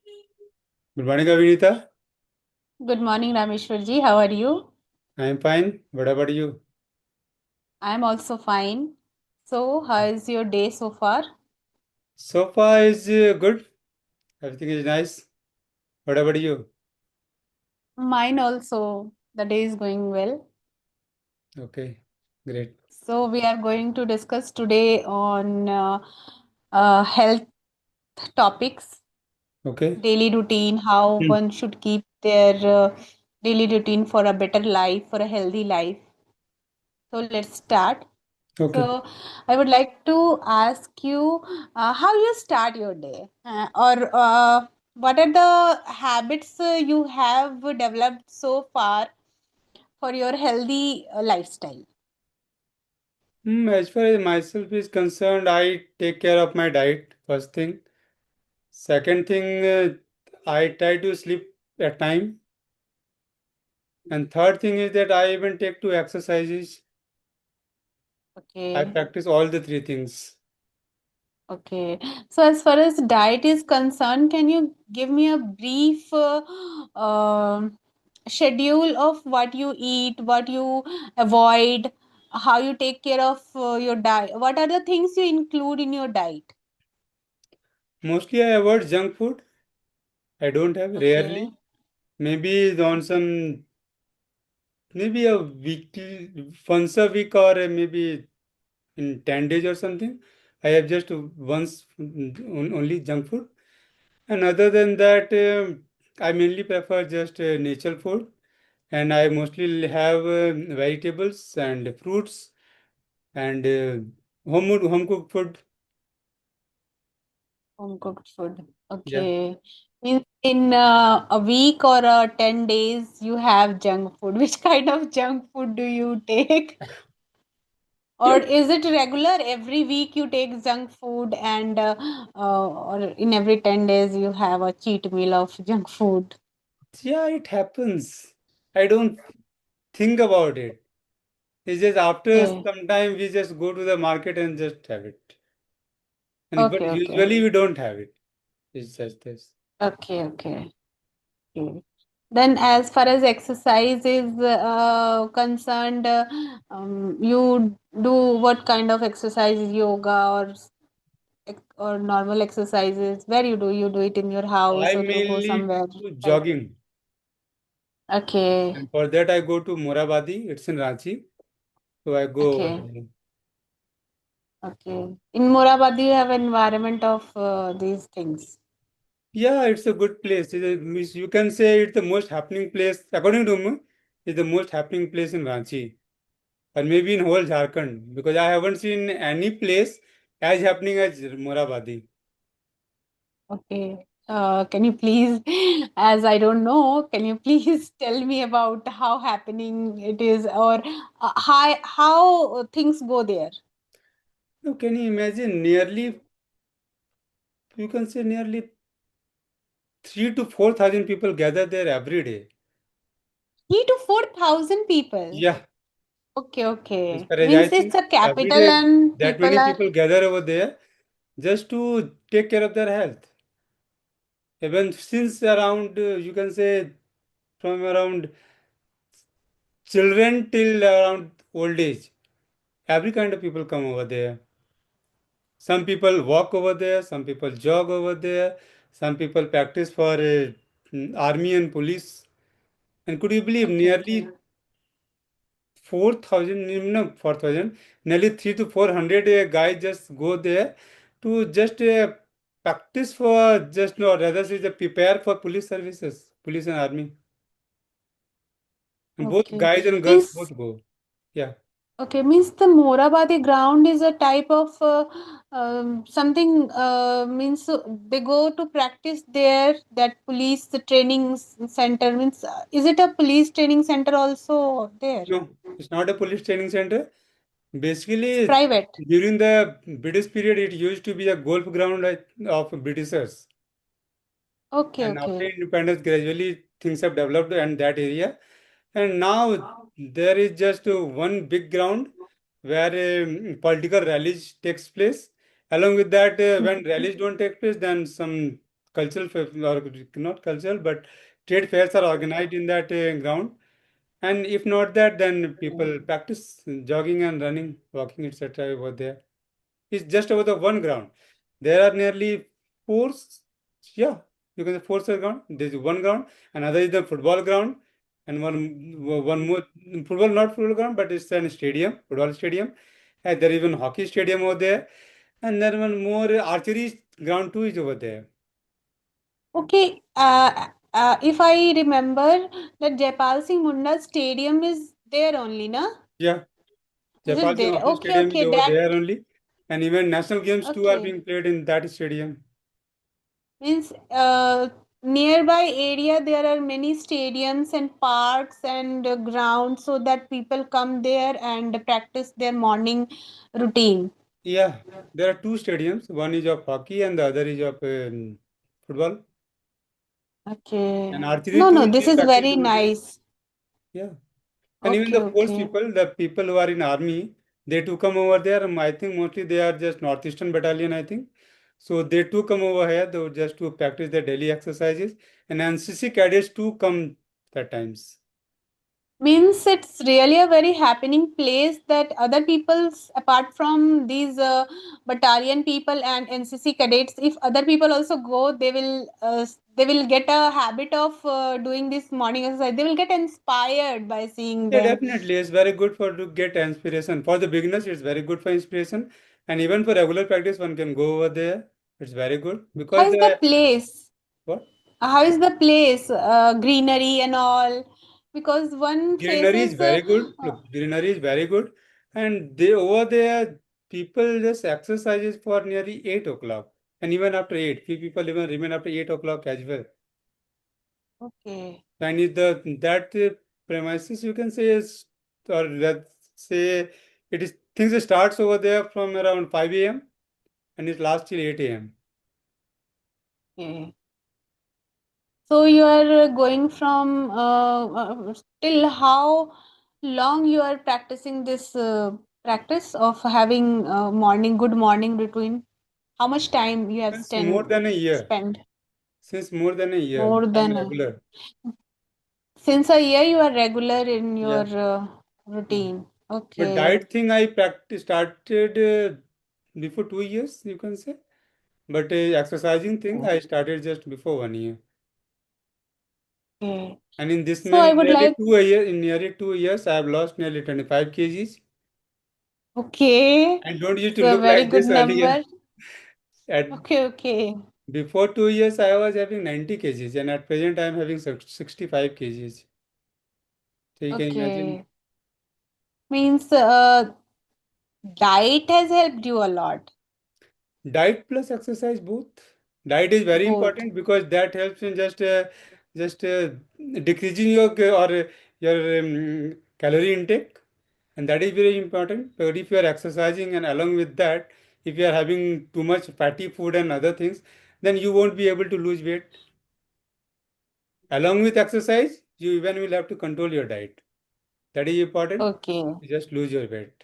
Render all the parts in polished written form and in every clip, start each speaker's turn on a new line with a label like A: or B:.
A: Good morning, Avinita.
B: Good morning, Rameshwarji. How are you?
A: I am fine. What about you?
B: I'm also fine. So, how is your day so far?
A: So far is good. Everything is nice. What about you?
B: Mine also, the day is going well.
A: Okay, great.
B: So, we are going to discuss today on health topics,
A: Okay.
B: daily routine, how
A: Hmm.
B: one should keep their daily routine for a better life, for a healthy life. So, let's start.
A: Okay.
B: So, I would like to ask you how you start your day, or what are the habits you have developed so far for your healthy lifestyle.
A: As far as myself is concerned, I take care of my diet, first thing. Second thing, I try to sleep at time. And third thing is that I even take to exercises. I
B: Okay,
A: practice all the three things.
B: okay. So, as far as diet is concerned, can you give me a brief schedule of what you eat, what you avoid, how you take care of your diet? What are the things you include in your diet?
A: Mostly I avoid junk food. I don't have
B: Okay.
A: rarely. Maybe on some maybe a weekly once a week or maybe in 10 days or something. I have just once only junk food. And other than that, I mainly prefer just natural food. And I mostly have vegetables and fruits and home cooked food.
B: Home cooked food.
A: Yeah.
B: Okay. Means in a week or 10 days, you have junk food. Which kind of junk food do you take? Or is it regular? Every week you take junk food and or in every 10 days you have a cheat meal of junk food.
A: Yeah, it happens. I don't think about it. It's just after
B: Okay.
A: some time we just go to the market and just have it. And but
B: Okay, okay.
A: usually we don't have it. It's just this.
B: Okay, okay. Okay. Then, as far as exercise is concerned, you do what kind of exercises, yoga or normal exercises? Where you do it in your house
A: I
B: or you go
A: mainly
B: somewhere?
A: do
B: Else?
A: jogging.
B: Okay,
A: And for that, I go to Morabadi. It's in Ranchi. So I go over
B: okay,
A: there.
B: okay. In Morabad, you have environment of these things.
A: Yeah, it's a good place. You can say it's the most happening place, according to me, it's the most happening place in Ranchi. Or maybe in whole Jharkhand. Because I haven't seen any place as happening as Morabadi.
B: Okay. Can you please, as I don't know, can you please tell me about how happening it is or how things go there?
A: Now, can you imagine nearly, you can say nearly 3 to 4 thousand people gather there every day.
B: 3 to 4 thousand people.
A: Yeah,
B: Okay,
A: as
B: okay.
A: far as I
B: Means it's
A: think,
B: a
A: every
B: capital
A: day
B: and
A: that
B: people
A: many
B: are
A: people gather over there just to take care of their health. Even since around, you can say from around children till around old age, every kind of people come over there. Some people walk over there, some people jog over there, some people practice for army and police. And could you believe
B: okay, okay.
A: nearly 4,000, no, 4,000, nearly 3 to 400 guys just go there to just practice for just, no, rather say, prepare for police services, police and army. And both
B: Okay.
A: guys and girls
B: Means
A: both go. Yeah.
B: okay, means the Morabadi ground is a type of something means they go to practice there. That police the training center means is it a police training center also there?
A: No, it's not a police training center.
B: It's
A: Basically,
B: private.
A: during the British period, it used to be a golf ground of Britishers.
B: Okay,
A: And after
B: okay,
A: independence, gradually things have developed in that area. And now there is just one big ground where political rallies takes place. Along with that, when rallies don't take place, then some cultural or not cultural, but trade fairs are organized in that ground. And if not that, then
B: Okay.
A: people practice jogging and running, walking, etc. over there. It's just over the one ground. There are nearly four, yeah, you can say four ground. There's one ground, another is the football ground, and one more football, not football ground, but it's a stadium, football stadium. And there is one hockey stadium over there, and then one more archery ground too is over there.
B: Okay, if I remember that Jaipal Singh Munda Stadium is there only, na?
A: Yeah,
B: Is it
A: Jaipal Singh
B: there?
A: Hockey
B: Okay,
A: Stadium is
B: okay,
A: over
B: that
A: there only, and even national games too are
B: okay.
A: being played in that stadium.
B: Means nearby area there are many stadiums and parks and grounds so that people come there and practice their morning routine.
A: Yeah, there are two stadiums. One is of hockey and the other is of football. And
B: Okay.
A: archery
B: No,
A: too
B: no,
A: is
B: this
A: being
B: is
A: practiced
B: very
A: over there.
B: nice.
A: Yeah. And even
B: Okay,
A: the force
B: okay.
A: people, the people who are in army, they too come over there. I think mostly they are just Northeastern Battalion, I think. So they too come over here though, just to practice their daily exercises. And NCC cadets too come at times.
B: Means it's really a very happening place that other people's, apart from these battalion people and NCC cadets, if other people also go, they will get a habit of doing this morning exercise. They will get inspired by seeing
A: Yeah,
B: them.
A: definitely. It's very good for to get inspiration. For the beginners, it's very good for inspiration. And even for regular practice, one can go over there. It's very good
B: How
A: because
B: is the
A: the
B: place?
A: what?
B: How is the place? Greenery and all. Because one
A: Greenery is
B: faces,
A: very good. Look, greenery is very good. And they over there, people just exercises for nearly 8 o'clock. And even after 8, few people even remain after 8 o'clock as well.
B: okay,
A: And is the that premises you can say is, or let's say it is things starts over there from around 5 a.m. and it lasts till 8 a.m.
B: okay. So you are going from till how long you are practicing this practice of having good morning routine? How much time you have
A: Since more than a year.
B: spent?
A: Since more than a year,
B: More
A: I'm
B: than
A: regular.
B: since a year you are regular in your
A: Yeah.
B: routine.
A: But
B: Okay,
A: diet thing I practice started before 2 years, you can say. But exercising thing I started just before 1 year.
B: okay.
A: And in this
B: So I
A: many
B: would
A: nearly
B: like,
A: 2 year, in nearly 2 years, I have lost nearly 25 kgs.
B: okay,
A: And don't used to
B: so a
A: look
B: very
A: like
B: good
A: this earlier.
B: number.
A: At
B: Okay, okay,
A: before 2 years, I was having 90 kgs, and at present, I am having 65 kgs. So you can imagine.
B: okay. Means diet has helped you a lot.
A: Diet plus exercise both. Diet is very
B: Both.
A: important because that helps in just decreasing your your calorie intake, and that is very important. But if you are exercising and along with that, if you are having too much fatty food and other things, then you won't be able to lose weight. Along with exercise, you even will have to control your diet. That is important.
B: Okay.
A: You just lose your weight.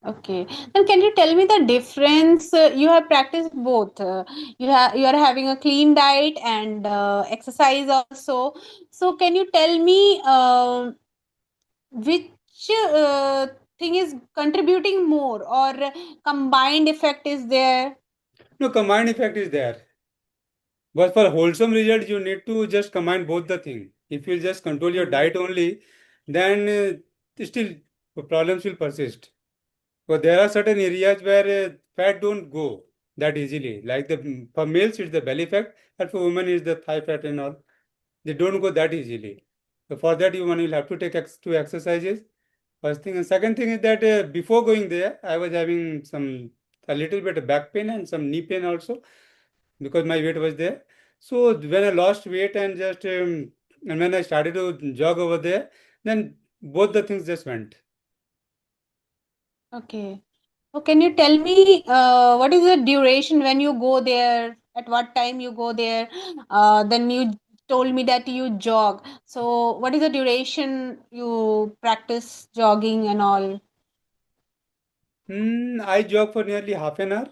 B: Okay. Then can you tell me the difference? You have practiced both. You are having a clean diet and exercise also. So can you tell me which thing is contributing more or combined effect is there?
A: No, combined effect is there. But for wholesome results, you need to just combine both the thing. If you just control your
B: Hmm.
A: diet only, then still problems will persist. But there are certain areas where fat don't go that easily. Like for males, it's the belly fat, and for women, it's the thigh fat and all. They don't go that easily. So for that, you one will have to take two exercises. First thing, and second thing is that before going there, I was having a little bit of back pain and some knee pain also because my weight was there. So when I lost weight and just and when I started to jog over there, then both the things just went.
B: Okay. So can you tell me what is the duration when you go there? At what time you go there? Then you told me that you jog. So what is the duration you practice jogging and all?
A: I jog for nearly half an hour.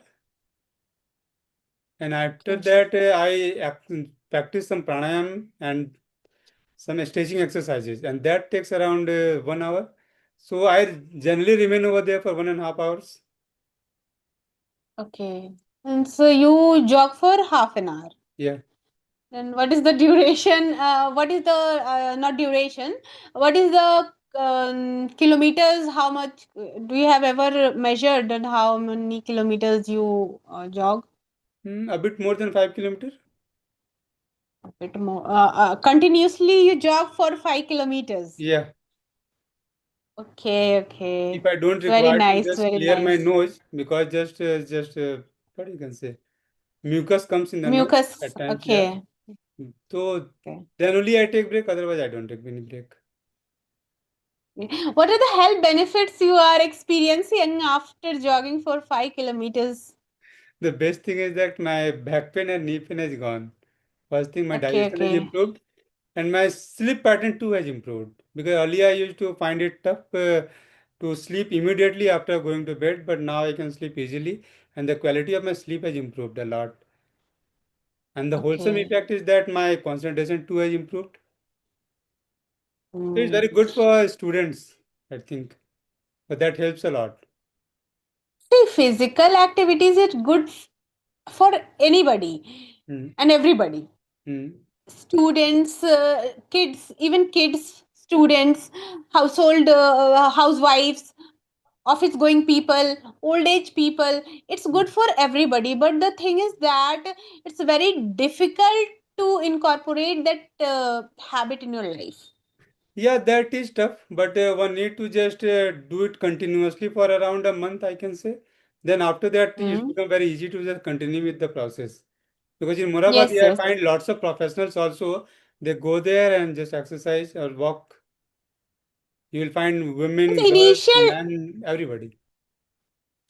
A: And after
B: Okay.
A: that, practice some pranayam and some stretching exercises, and that takes around 1 hour. So I generally remain over there for 1.5 hours.
B: Okay. And so you jog for half an hour.
A: Yeah.
B: Then what is the duration? What is the not duration? What is the kilometers? How much do you have ever measured and how many kilometers you jog?
A: A bit more than 5 kilometers.
B: A bit more. Continuously you jog for 5 kilometers.
A: Yeah.
B: Okay,
A: If
B: okay.
A: I don't
B: Very
A: require to
B: nice,
A: just
B: very
A: clear my
B: nice.
A: nose, because just what you can say, mucus comes in the nose
B: Mucus.
A: at times. Yeah.
B: Okay.
A: So
B: Okay.
A: then only I take break. Otherwise, I don't take any break.
B: What are the health benefits you are experiencing after jogging for 5 kilometers?
A: The best thing is that my back pain and knee pain has gone. First thing, my
B: Okay,
A: digestion has
B: okay.
A: improved, and my sleep pattern too has improved. Because earlier I used to find it tough to sleep immediately after going to bed, but now I can sleep easily, and the quality of my sleep has improved a lot. And the wholesome
B: Okay.
A: effect is that my concentration too has improved. So it's
B: Hmm.
A: very good for students, I think. But that helps a lot.
B: See, physical activities is good for anybody
A: Mm.
B: and everybody.
A: Mm.
B: Students, kids, even kids, students, housewives, office going people, old age people. It's good for everybody. But the thing is that it's very difficult to incorporate that habit in your life.
A: Yeah, that is tough, but one need to just do it continuously for around a month, I can say. Then after that, it's
B: Hmm.
A: become very easy to just continue with the process. Because in
B: Yes,
A: Murabadi, I
B: yes.
A: find lots of professionals also. They go there and just exercise or walk. You will find women,
B: The
A: girls,
B: initial
A: men, everybody.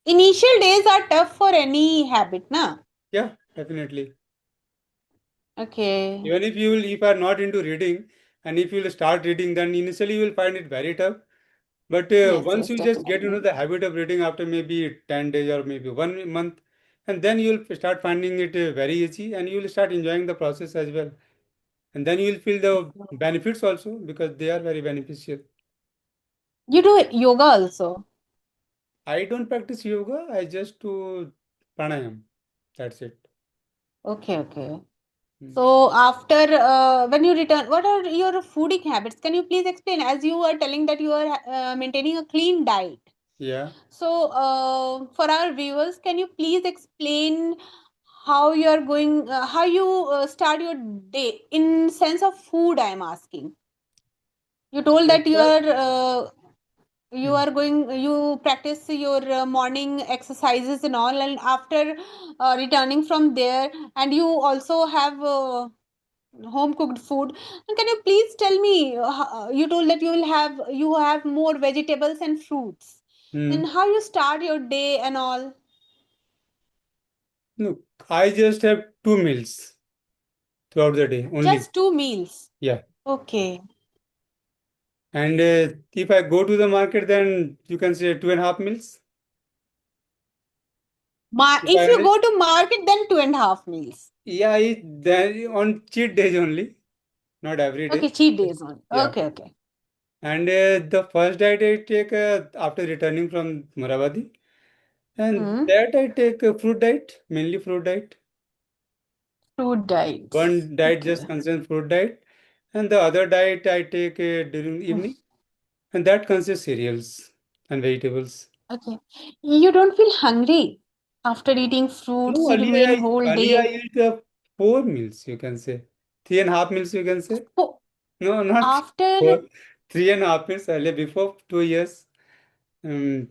B: initial days are tough for any habit, na?
A: Yeah, definitely.
B: Okay.
A: Even if you are not into reading, and if you will start reading, then initially you will find it very tough. But
B: Yes,
A: once
B: yes,
A: you just get into
B: definitely.
A: the habit of reading after maybe 10 days or maybe 1 month, and then you'll start finding it very easy, and you will start enjoying the process as well. And then you will feel the benefits also, because they are very beneficial.
B: You do yoga also.
A: I don't practice yoga, I just do pranayam. That's it.
B: Okay, okay.
A: Mm.
B: So after when you return, what are your fooding habits? Can you please explain? As you are telling that you are maintaining a clean diet.
A: Yeah.
B: So for our viewers, can you please explain how you are going, how you start your day in sense of food? I am asking. You told that
A: Breakfast.
B: you
A: Mm.
B: are going, you practice your morning exercises and all, and after returning from there, and you also have home cooked food. And can you please tell me, you told that you have more vegetables and fruits, then
A: Mm.
B: how you start your day and all?
A: No, I just have 2 meals throughout the day only.
B: Just two meals.
A: Yeah.
B: Okay.
A: And if I go to the market, then you can say 2.5 meals. If
B: If
A: I
B: you
A: only,
B: go to market, then 2.5 meals.
A: yeah, then on cheat days only, not every
B: Okay,
A: day.
B: cheat days only.
A: Yeah.
B: Okay, okay.
A: And the first diet I take after returning from Moravadi, and
B: Hmm.
A: that I take a fruit diet, mainly fruit diet.
B: Fruit diets.
A: One diet just
B: Okay.
A: consists fruit diet, and the other diet I take during
B: Hmm.
A: evening, and that consists cereals and vegetables.
B: Okay. You don't feel hungry after eating fruits,
A: No,
B: you remain whole
A: earlier I
B: day.
A: used to have 4 meals, you can say. 3.5 meals, you can say.
B: So
A: No, not
B: after
A: four. 3.5 meals earlier, before 2 years. Um,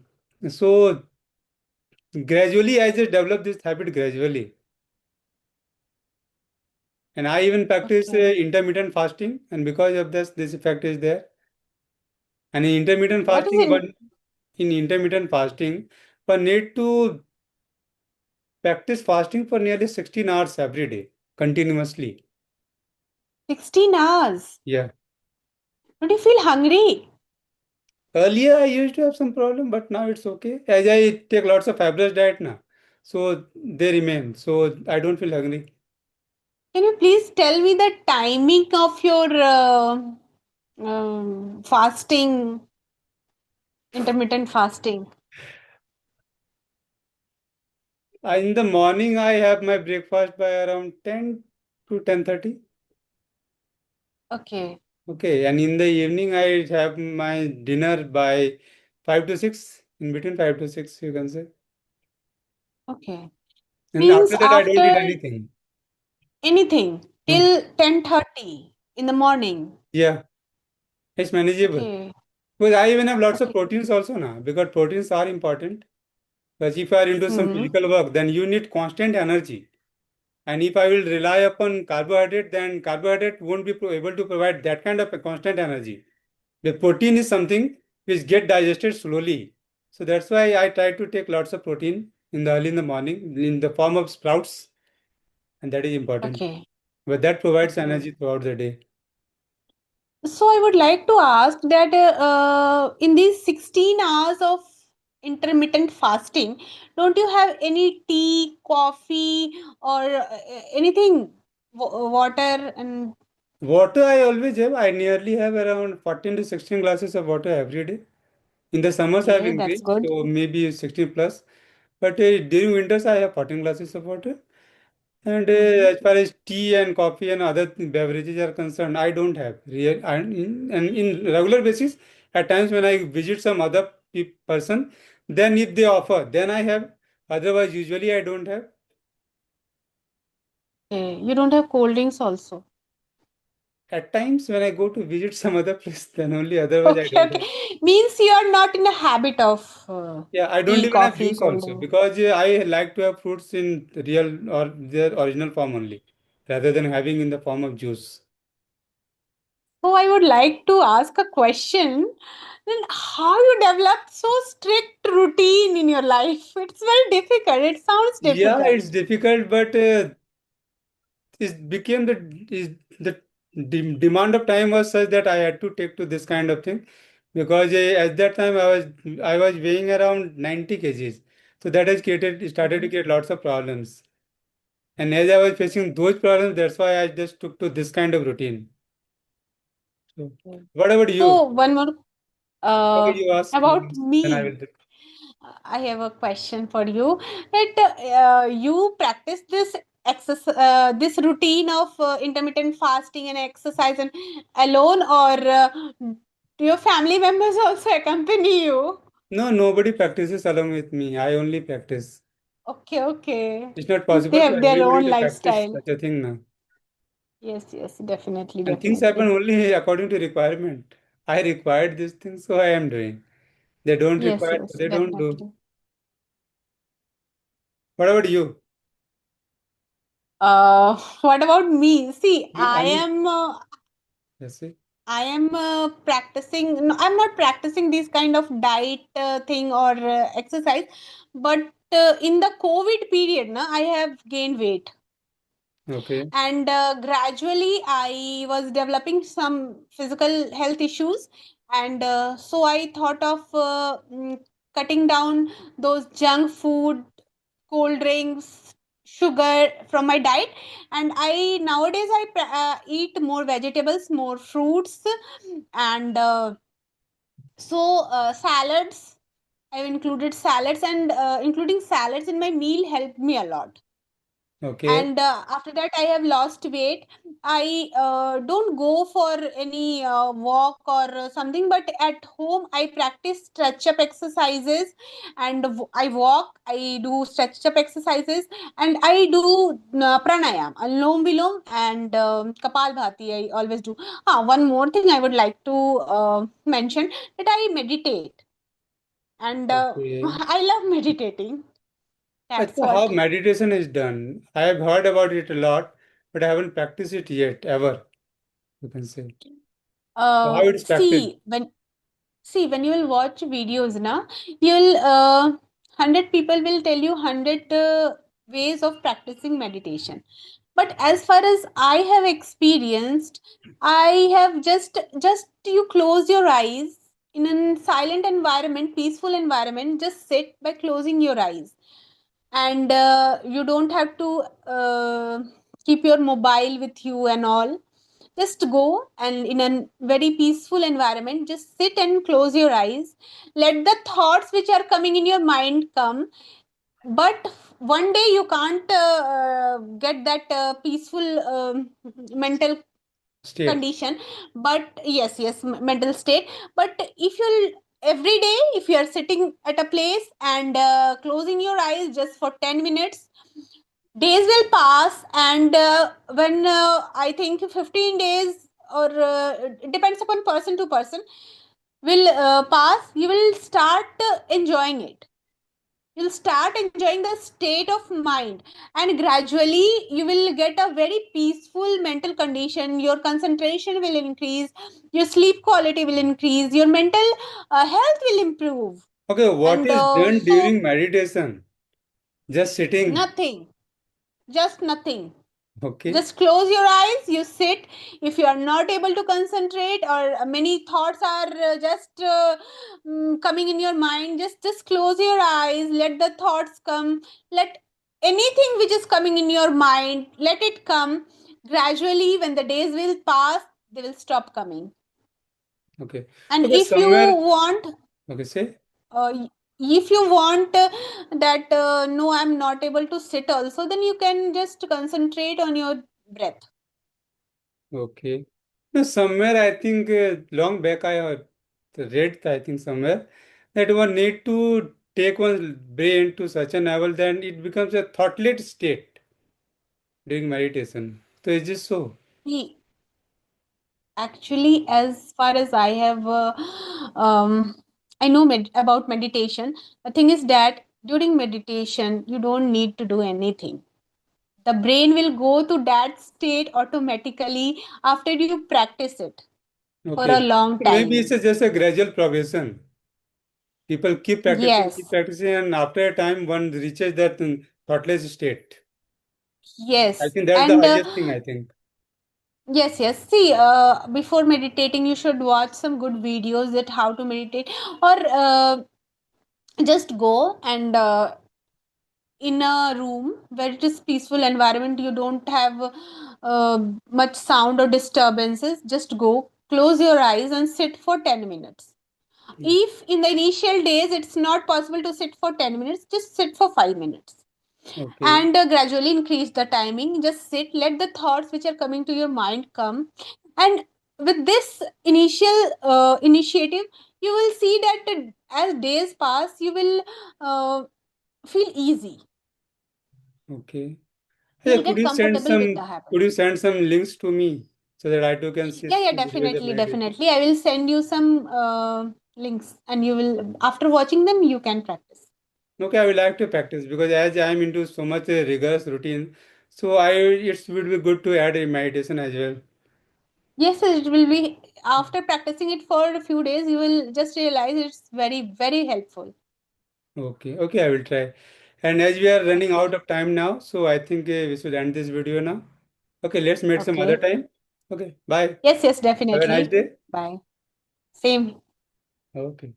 A: so gradually, I just developed this habit gradually. And I even practice
B: okay.
A: intermittent fasting. And because of this effect is there. And in intermittent
B: What is
A: fasting,
B: in
A: one need to practice fasting for nearly 16 hours every day, continuously.
B: 16 hours?
A: Yeah.
B: Don't you feel hungry?
A: Earlier, I used to have some problem, but now it's okay. As I take lots of fibrous diet now, so they remain. So I don't feel hungry.
B: Can you please tell me the timing of your fasting, intermittent fasting?
A: In the morning, I have my breakfast by around 10 to 10:30.
B: Okay,
A: Okay, and in the evening, I have my dinner by 5 to 6, in between 5 to 6, you can say.
B: okay.
A: And
B: Means
A: after that, I don't eat
B: after
A: anything.
B: anything
A: No.
B: till 10:30 in the morning.
A: Yeah, it's manageable.
B: Okay,
A: Because I even have lots of
B: okay.
A: proteins also now, because proteins are important. But if you are into some
B: Hmm.
A: physical work, then you need constant energy. And if I will rely upon carbohydrate, then carbohydrate won't be able to provide that kind of a constant energy. The protein is something which get digested slowly. So that's why I try to take lots of protein in the early in the morning in the form of sprouts, and that is important.
B: Okay,
A: But that provides
B: okay.
A: energy throughout the day.
B: So I would like to ask that in these 16 hours of intermittent fasting, don't you have any tea, coffee, or anything, water and
A: Water I always have. I nearly have around 14 to 16 glasses of water every day. In the summers I have
B: okay, that's
A: increased,
B: good.
A: so maybe 16 plus. But during winters I have 14 glasses of water. And
B: Mm-hmm.
A: as far as tea and coffee and other beverages are concerned, I don't have real. And in regular basis, at times when I visit some other person, then if they offer, then I have. Otherwise, usually I don't have.
B: Okay. You don't have cold drinks also.
A: At times when I go to visit some other place, then only. Otherwise, I
B: Okay,
A: don't have.
B: okay. Means you are not in a habit of
A: Yeah, I don't
B: tea,
A: even have
B: coffee,
A: juice
B: cold
A: also
B: drink.
A: because I like to have fruits in real or their original form only, rather than having in the form of juice.
B: So I would like to ask a question. Then how you developed so strict routine in your life? It's very difficult. It sounds
A: Yeah,
B: difficult.
A: it's difficult, but it became the demand of time was such that I had to take to this kind of thing because at that time I was weighing around 90 kgs, so that has created started to
B: Mhm.
A: create lots of problems. And as I was facing those problems, that's why I just took to this kind of routine. So,
B: Okay.
A: what about you?
B: So one more
A: Okay,
B: uh,
A: you ask
B: about
A: me, then I
B: me.
A: will.
B: I have a question for you. That you practice this exercise, this routine of intermittent fasting and exercise, and alone, or do your family members also accompany you?
A: No, nobody practices along with me. I only practice.
B: Okay, okay.
A: It's not
B: Means they
A: possible for
B: have their
A: everybody
B: own
A: to practice
B: lifestyle.
A: such a thing now.
B: Yes, yes, definitely,
A: And things happen
B: definitely.
A: only according to requirement. I required this thing, so I am doing. They don't
B: Yes,
A: require,
B: yes,
A: so they don't do.
B: definitely.
A: What about you?
B: What about me? See,
A: I mean, yes, see.
B: I am practicing. No, I'm not practicing this kind of diet thing or exercise, but in the COVID period, na, I have gained weight,
A: Okay,
B: and gradually I was developing some physical health issues, and so I thought of cutting down those junk food, cold drinks, sugar from my diet, and I nowadays eat more vegetables, more fruits, and salads. I've included salads, and including salads in my meal helped me a lot.
A: okay,
B: And after that, I have lost weight. I don't go for any walk or something, but at home I practice stretch up exercises, and I walk. I do stretch up exercises, and I do pranayam, alom vilom, and kapal bhati. I always do. One more thing I would like to mention, that I meditate, and
A: okay.
B: I love meditating. That's
A: Achha, how
B: what.
A: meditation is done? I have heard about it a lot, but I haven't practiced it yet, ever, you can say. So how it is practiced?
B: See, when you will watch videos, na, you'll 100 people will tell you 100 ways of practicing meditation. But as far as I have experienced, I have just you close your eyes in a silent environment, peaceful environment. Just sit by closing your eyes, and you don't have to keep your mobile with you and all. Just go and in a very peaceful environment, just sit and close your eyes. Let the thoughts which are coming in your mind come, but one day you can't get that peaceful mental
A: State.
B: condition. But yes, yes, mental state. But if you every day, if you are sitting at a place and closing your eyes just for 10 minutes, days will pass, and when I think 15 days, or it depends upon person to person, will pass, you will start enjoying it. You'll start enjoying the state of mind, and gradually you will get a very peaceful mental condition. Your concentration will increase, your sleep quality will increase, your mental health will improve.
A: Okay, what
B: And
A: is done
B: so
A: during meditation? Just sitting.
B: nothing, just nothing.
A: Okay.
B: Just close your eyes, you sit. If you are not able to concentrate, or many thoughts are just coming in your mind, just close your eyes, let the thoughts come. Let anything which is coming in your mind, let it come. Gradually, when the days will pass, they will stop coming.
A: Okay.
B: And
A: Okay,
B: if you
A: somewhere.
B: want,
A: Okay, say.
B: if you want that no, I'm not able to sit also, then you can just concentrate on your breath.
A: Okay. No, somewhere I think long back I heard, read, I think somewhere, that one need to take one's brain to such a level that it becomes a thoughtless state during meditation. So is this so?
B: See, actually, as far as I have, I know about meditation. The thing is that during meditation, you don't need to do anything. The brain will go to that state automatically after you practice it for a
A: Okay.
B: long
A: So maybe it's
B: time.
A: just a gradual progression. People keep
B: Yes,
A: practicing, and after a time, one reaches that thoughtless state. I
B: yes,
A: think that's the
B: and
A: highest thing, I think.
B: yes, yes. See, before meditating, you should watch some good videos that how to meditate, or just go and in a room where it is peaceful environment, you don't have much sound or disturbances. Just go, close your eyes and sit for 10 minutes. If in the initial days it's not possible to sit for 10 minutes, just sit for 5 minutes,
A: Okay.
B: and gradually increase the timing. Just sit, let the thoughts which are coming to your mind come, and with this initial initiative, you will see that as days pass, you will uh, feel easy.
A: Okay.
B: You
A: Yeah,
B: will get comfortable with the habit.
A: could you send some links to me so that I too can see
B: Yeah, yeah,
A: videos of
B: definitely,
A: meditation?
B: definitely. I will send you some links, and you will, after watching them, you can practice.
A: Okay, I would like to practice because as I am into so much rigorous routine, so I it would be good to add a meditation as well.
B: Yes, it will be, after practicing it for a few days, you will just realize it's very, very helpful.
A: Okay, okay, I will try. And as we are running
B: Okay.
A: out of time now, so I think we should end this video now. Okay, let's meet some other
B: Okay.
A: time. Okay, bye.
B: Yes, yes,
A: Have a nice
B: definitely.
A: day.
B: Bye. Same.
A: Okay.